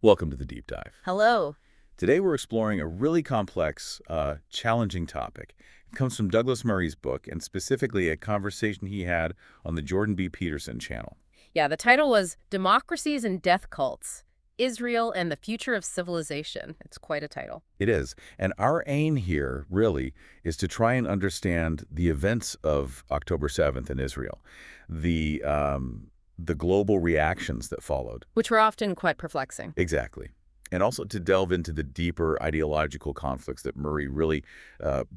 Welcome to the Deep Dive. Hello. Today we're exploring a really complex, challenging topic. It comes from Douglas Murray's book, and specifically a conversation he had on the Jordan B. Peterson channel. Yeah, the title was Democracies and Death Cults, Israel and the Future of Civilization. It's quite a title. It is. And our aim here, really, is to try and understand the events of October 7th in Israel, the global reactions that followed. Which were often quite perplexing. Exactly. And also to delve into the deeper ideological conflicts that Murray really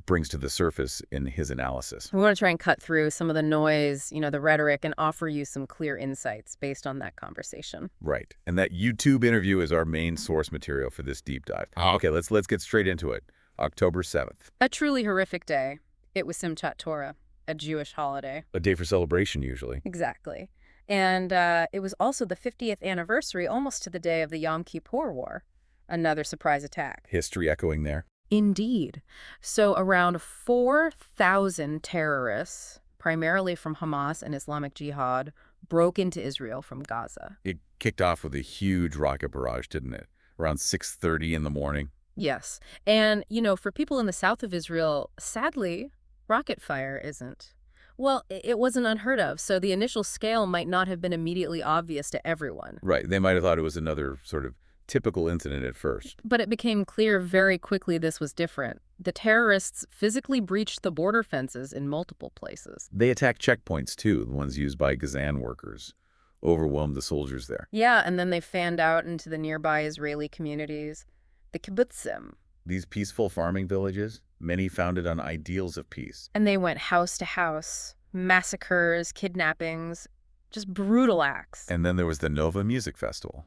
brings to the surface in his analysis. We want to try and cut through some of the noise, the rhetoric, and offer you some clear insights based on that conversation. Right. And that YouTube interview is our main source material for this deep dive. Okay, let's get straight into it. October 7th. A truly horrific day. It was Simchat Torah, a Jewish holiday. A day for celebration, usually. Exactly. And it was also the 50th anniversary, almost to the day of the Yom Kippur War. Another surprise attack. History echoing there. Indeed. So around 4,000 terrorists, primarily from Hamas and Islamic Jihad, broke into Israel from Gaza. It kicked off with a huge rocket barrage, didn't it? Around 6:30 in the morning. Yes. And, for people in the south of Israel, sadly, rocket fire isn't. Well, it wasn't unheard of, so the initial scale might not have been immediately obvious to everyone. Right. They might have thought it was another sort of typical incident at first. But it became clear very quickly this was different. The terrorists physically breached the border fences in multiple places. They attacked checkpoints, too, the ones used by Gazan workers. Overwhelmed the soldiers there. Yeah, and then they fanned out into the nearby Israeli communities, the kibbutzim. These peaceful farming villages, many founded on ideals of peace. And they went house to house, massacres, kidnappings, just brutal acts. And then there was the Nova Music Festival.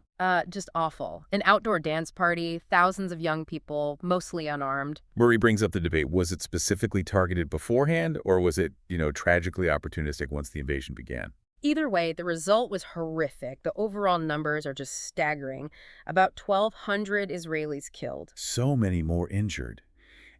Just awful. An outdoor dance party, thousands of young people, mostly unarmed. Murray brings up the debate. Was it specifically targeted beforehand, or was it, tragically opportunistic once the invasion began? Either way, the result was horrific. The overall numbers are just staggering. About 1,200 Israelis killed. So many more injured.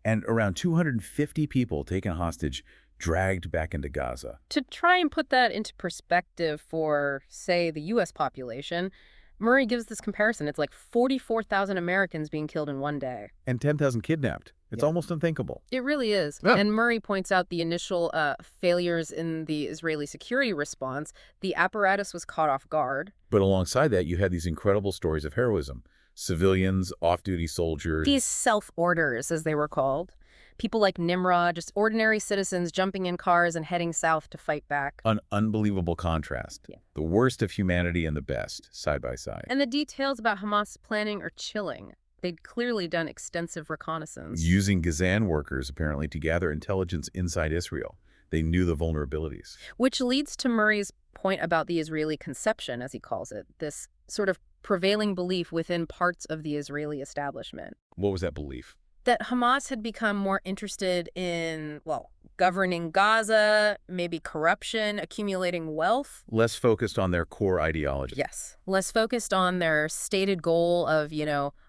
And around 250 people taken hostage, dragged back into Gaza. To try and put that into perspective for, say, the U.S. population, Murray gives this comparison. It's like 44,000 Americans being killed in one day. And 10,000 kidnapped. It's almost unthinkable. It really is. Yeah. And Murray points out the initial failures in the Israeli security response. The apparatus was caught off guard. But alongside that, you had these incredible stories of heroism. Civilians, off-duty soldiers. These self-orders, as they were called. People like Nimrod, just ordinary citizens jumping in cars and heading south to fight back. An unbelievable contrast. Yeah. The worst of humanity and the best, side by side. And the details about Hamas planning are chilling. They'd clearly done extensive reconnaissance. Using Gazan workers, apparently, to gather intelligence inside Israel. They knew the vulnerabilities. Which leads to Murray's point about the Israeli conception, as he calls it, this sort of prevailing belief within parts of the Israeli establishment. What was that belief? That Hamas had become more interested in, governing Gaza, maybe corruption, accumulating wealth. Less focused on their core ideology. Yes. Less focused on their stated goal of,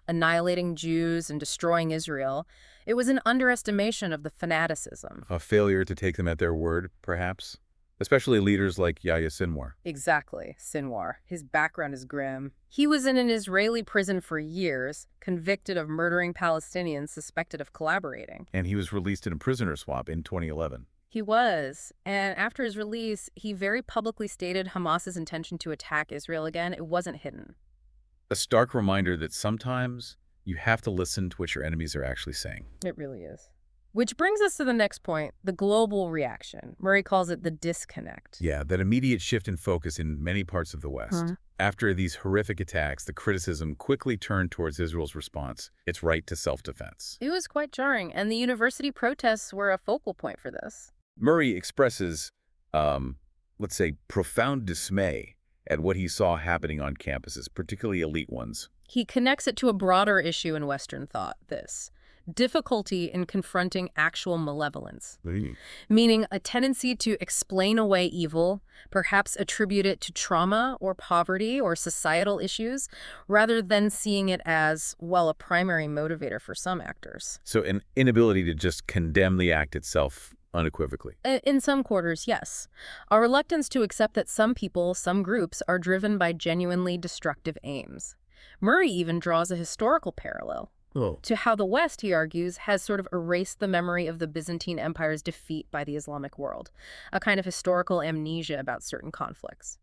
annihilating Jews and destroying Israel. It was an underestimation of the fanaticism. A failure to take them at their word, perhaps? Especially leaders like Yahya Sinwar. Exactly, Sinwar. His background is grim. He was in an Israeli prison for years, convicted of murdering Palestinians suspected of collaborating. And he was released in a prisoner swap in 2011. He was. And after his release, he very publicly stated Hamas's intention to attack Israel again. It wasn't hidden. A stark reminder that sometimes you have to listen to what your enemies are actually saying. It really is. Which brings us to the next point, the global reaction. Murray calls it the disconnect. Yeah, that immediate shift in focus in many parts of the West. After these horrific attacks, the criticism quickly turned towards Israel's response, its right to self-defense. It was quite jarring, and the university protests were a focal point for this. Murray expresses, let's say, profound dismay at what he saw happening on campuses, particularly elite ones. He connects it to a broader issue in Western thought, this difficulty in confronting actual malevolence, meaning a tendency to explain away evil, perhaps attribute it to trauma or poverty or societal issues, rather than seeing it as, a primary motivator for some actors. So an inability to just condemn the act itself unequivocally. In some quarters, yes. A reluctance to accept that some people, some groups, are driven by genuinely destructive aims. Murray even draws a historical parallel Oh. to how the West, he argues, has sort of erased the memory of the Byzantine Empire's defeat by the Islamic world, a kind of historical amnesia about certain conflicts.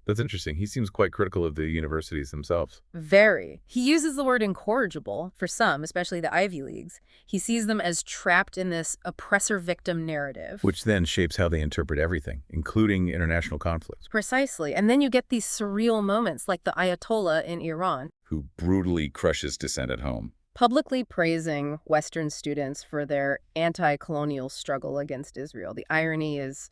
That's interesting. He seems quite critical of the universities themselves. Very. He uses the word incorrigible for some, especially the Ivy Leagues. He sees them as trapped in this oppressor-victim narrative. Which then shapes how they interpret everything, including international conflicts. Precisely. And then you get these surreal moments like the Ayatollah in Iran, Who brutally crushes dissent at home. publicly praising Western students for their anti-colonial struggle against Israel. The irony is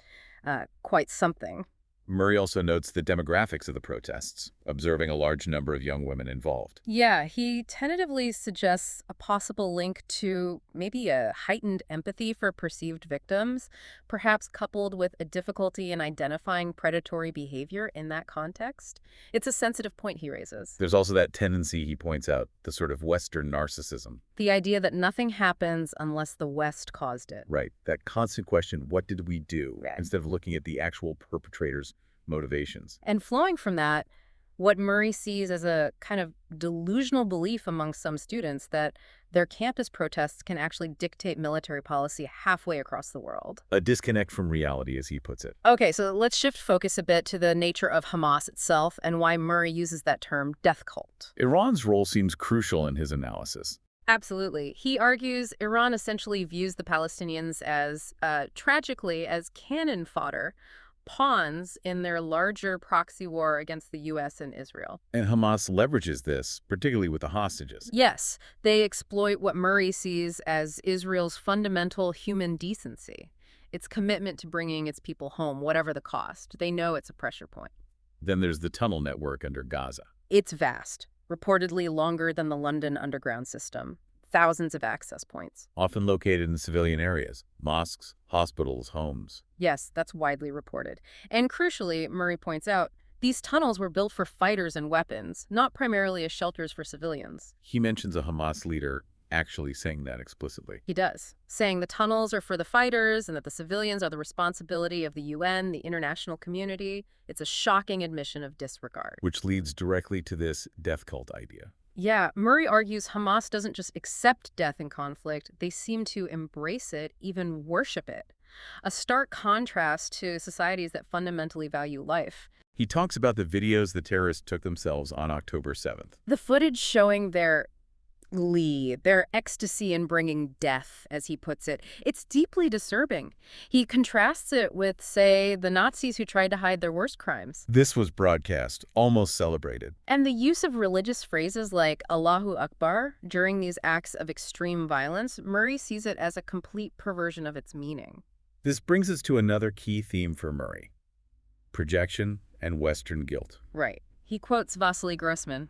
quite something. Murray also notes the demographics of the protests, observing a large number of young women involved. Yeah, he tentatively suggests a possible link to maybe a heightened empathy for perceived victims, perhaps coupled with a difficulty in identifying predatory behavior in that context. It's a sensitive point he raises. There's also that tendency, he points out, the sort of Western narcissism. The idea that nothing happens unless the West caused it. Right. That constant question, what did we do? Right. Instead of looking at the actual perpetrator's motivations. And flowing from that, what Murray sees as a kind of delusional belief among some students that their campus protests can actually dictate military policy halfway across the world. A disconnect from reality, as he puts it. Okay, so let's shift focus a bit to the nature of Hamas itself and why Murray uses that term death cult. Iran's role seems crucial in his analysis. Absolutely. He argues Iran essentially views the Palestinians as, tragically, as cannon fodder, pawns in their larger proxy war against the U.S. and Israel. And Hamas leverages this, particularly with the hostages. Yes, they exploit what Murray sees as Israel's fundamental human decency, its commitment to bringing its people home, whatever the cost. They know it's a pressure point. Then there's the tunnel network under Gaza. It's vast, reportedly longer than the London Underground system. Thousands of access points. Often located in civilian areas, mosques, hospitals, homes. Yes, that's widely reported. And crucially, Murray points out, these tunnels were built for fighters and weapons, not primarily as shelters for civilians. He mentions a Hamas leader actually saying that explicitly. He does, saying the tunnels are for the fighters and that the civilians are the responsibility of the UN, the international community. It's a shocking admission of disregard. Which leads directly to this death cult idea. Yeah, Murray argues Hamas doesn't just accept death in conflict, they seem to embrace it, even worship it. A stark contrast to societies that fundamentally value life. He talks about the videos the terrorists took themselves on October 7th. The footage showing their ecstasy in bringing death, as he puts it, it's deeply disturbing. He contrasts it with, say, the Nazis who tried to hide their worst crimes. This was broadcast, almost celebrated. And the use of religious phrases like Allahu Akbar during these acts of extreme violence, Murray sees it as a complete perversion of its meaning. This brings us to another key theme for Murray: projection and Western guilt. Right. He quotes Vasily Grossman.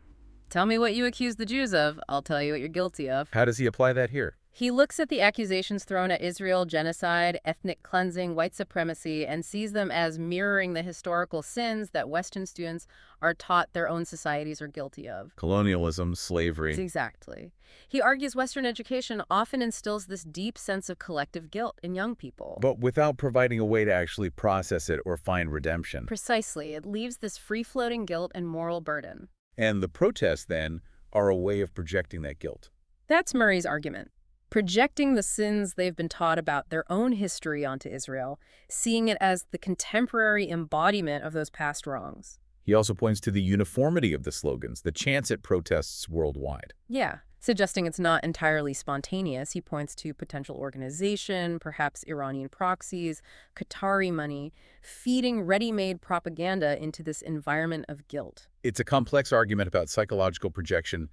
Tell me what you accuse the Jews of, I'll tell you what you're guilty of. How does he apply that here? He looks at the accusations thrown at Israel, genocide, ethnic cleansing, white supremacy, and sees them as mirroring the historical sins that Western students are taught their own societies are guilty of. Colonialism, slavery. Exactly. He argues Western education often instills this deep sense of collective guilt in young people. But without providing a way to actually process it or find redemption. Precisely. It leaves this free-floating guilt and moral burden. And the protests, then, are a way of projecting that guilt. That's Murray's argument. Projecting the sins they've been taught about their own history onto Israel, seeing it as the contemporary embodiment of those past wrongs. He also points to the uniformity of the slogans, the chants at protests worldwide. Yeah, suggesting it's not entirely spontaneous. He points to potential organization, perhaps Iranian proxies, Qatari money, feeding ready-made propaganda into this environment of guilt. It's a complex argument about psychological projection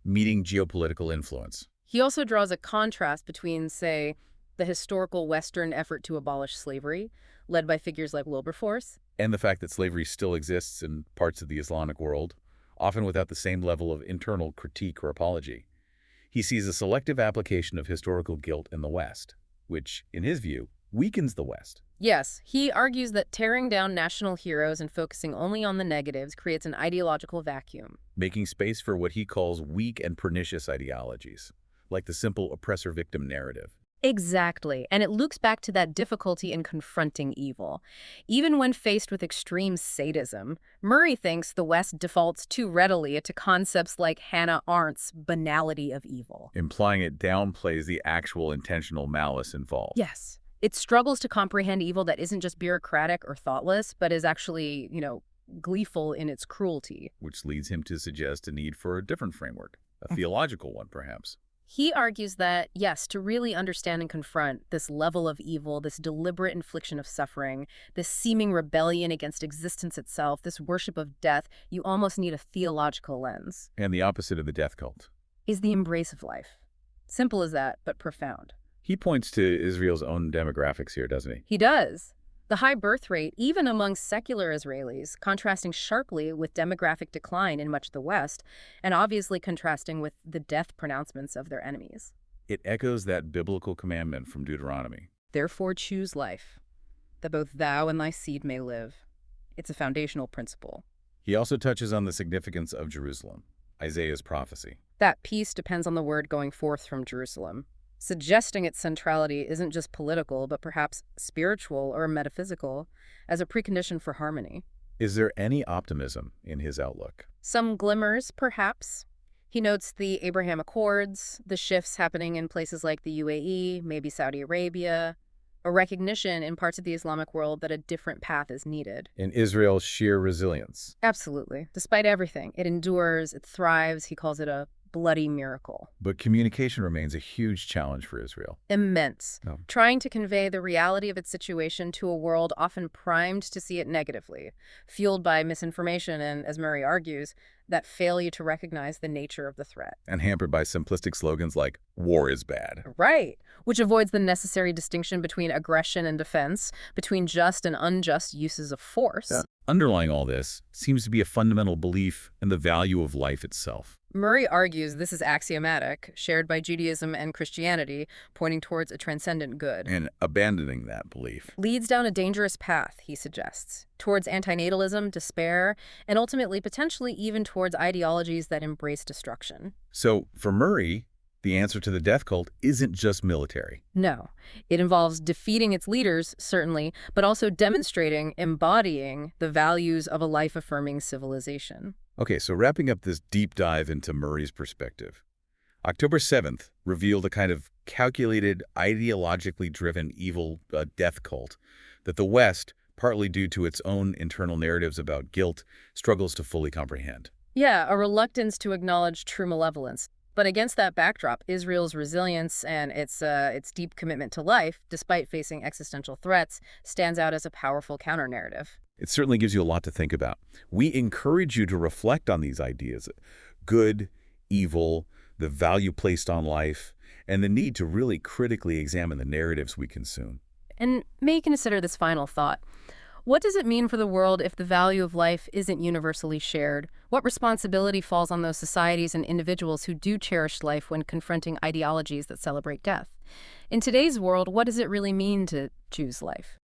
meeting geopolitical influence. He also draws a contrast between, say, the historical Western effort to abolish slavery, led by figures like Wilberforce, And the fact that slavery still exists in parts of the Islamic world, often without the same level of internal critique or apology. He sees a selective application of historical guilt in the West, which, in his view, weakens the West. Yes, he argues that tearing down national heroes and focusing only on the negatives creates an ideological vacuum. Making space for what he calls weak and pernicious ideologies, like the simple oppressor-victim narrative. Exactly. And it looks back to that difficulty in confronting evil. Even when faced with extreme sadism, Murray thinks the West defaults too readily to concepts like Hannah Arendt's banality of evil. Implying it downplays the actual intentional malice involved. Yes. It struggles to comprehend evil that isn't just bureaucratic or thoughtless, but is actually, gleeful in its cruelty. Which leads him to suggest a need for a different framework, a theological one, perhaps. He argues that, yes, to really understand and confront this level of evil, this deliberate infliction of suffering, this seeming rebellion against existence itself, this worship of death, you almost need a theological lens. And the opposite of the death cult. Is the embrace of life. Simple as that, but profound. He points to Israel's own demographics here, doesn't he? He does. The high birth rate, even among secular Israelis, contrasting sharply with demographic decline in much of the West, and obviously contrasting with the death pronouncements of their enemies. It echoes that biblical commandment from Deuteronomy. Therefore choose life, that both thou and thy seed may live. It's a foundational principle. He also touches on the significance of Jerusalem, Isaiah's prophecy. That peace depends on the word going forth from Jerusalem, suggesting its centrality isn't just political, but perhaps spiritual or metaphysical, as a precondition for harmony. Is there any optimism in his outlook? Some glimmers, perhaps. He notes the Abraham Accords, the shifts happening in places like the UAE, maybe Saudi Arabia, a recognition in parts of the Islamic world that a different path is needed. In Israel's sheer resilience. Absolutely. Despite everything, it endures, it thrives. He calls it a bloody miracle. But communication remains a huge challenge for Israel. Immense. Oh. Trying to convey the reality of its situation to a world often primed to see it negatively, fueled by misinformation and, as Murray argues, that failure to recognize the nature of the threat. And hampered by simplistic slogans like, war is bad. Right, which avoids the necessary distinction between aggression and defense, between just and unjust uses of force. Yeah. Underlying all this seems to be a fundamental belief in the value of life itself. Murray argues this is axiomatic, shared by Judaism and Christianity, pointing towards a transcendent good. And abandoning that belief leads down a dangerous path, he suggests, towards antinatalism, despair, and ultimately potentially even towards ideologies that embrace destruction. So, for Murray, the answer to the death cult isn't just military. No. It involves defeating its leaders, certainly, but also demonstrating, embodying the values of a life-affirming civilization. Okay, so wrapping up this deep dive into Murray's perspective, October 7th revealed a kind of calculated, ideologically driven evil death cult that the West, partly due to its own internal narratives about guilt, struggles to fully comprehend. Yeah, a reluctance to acknowledge true malevolence. But against that backdrop, Israel's resilience and its deep commitment to life, despite facing existential threats, stands out as a powerful counter-narrative. It certainly gives you a lot to think about. We encourage you to reflect on these ideas: good, evil, the value placed on life, and the need to really critically examine the narratives we consume. And may consider this final thought. What does it mean for the world if the value of life isn't universally shared? What responsibility falls on those societies and individuals who do cherish life when confronting ideologies that celebrate death? In today's world, what does it really mean to choose life?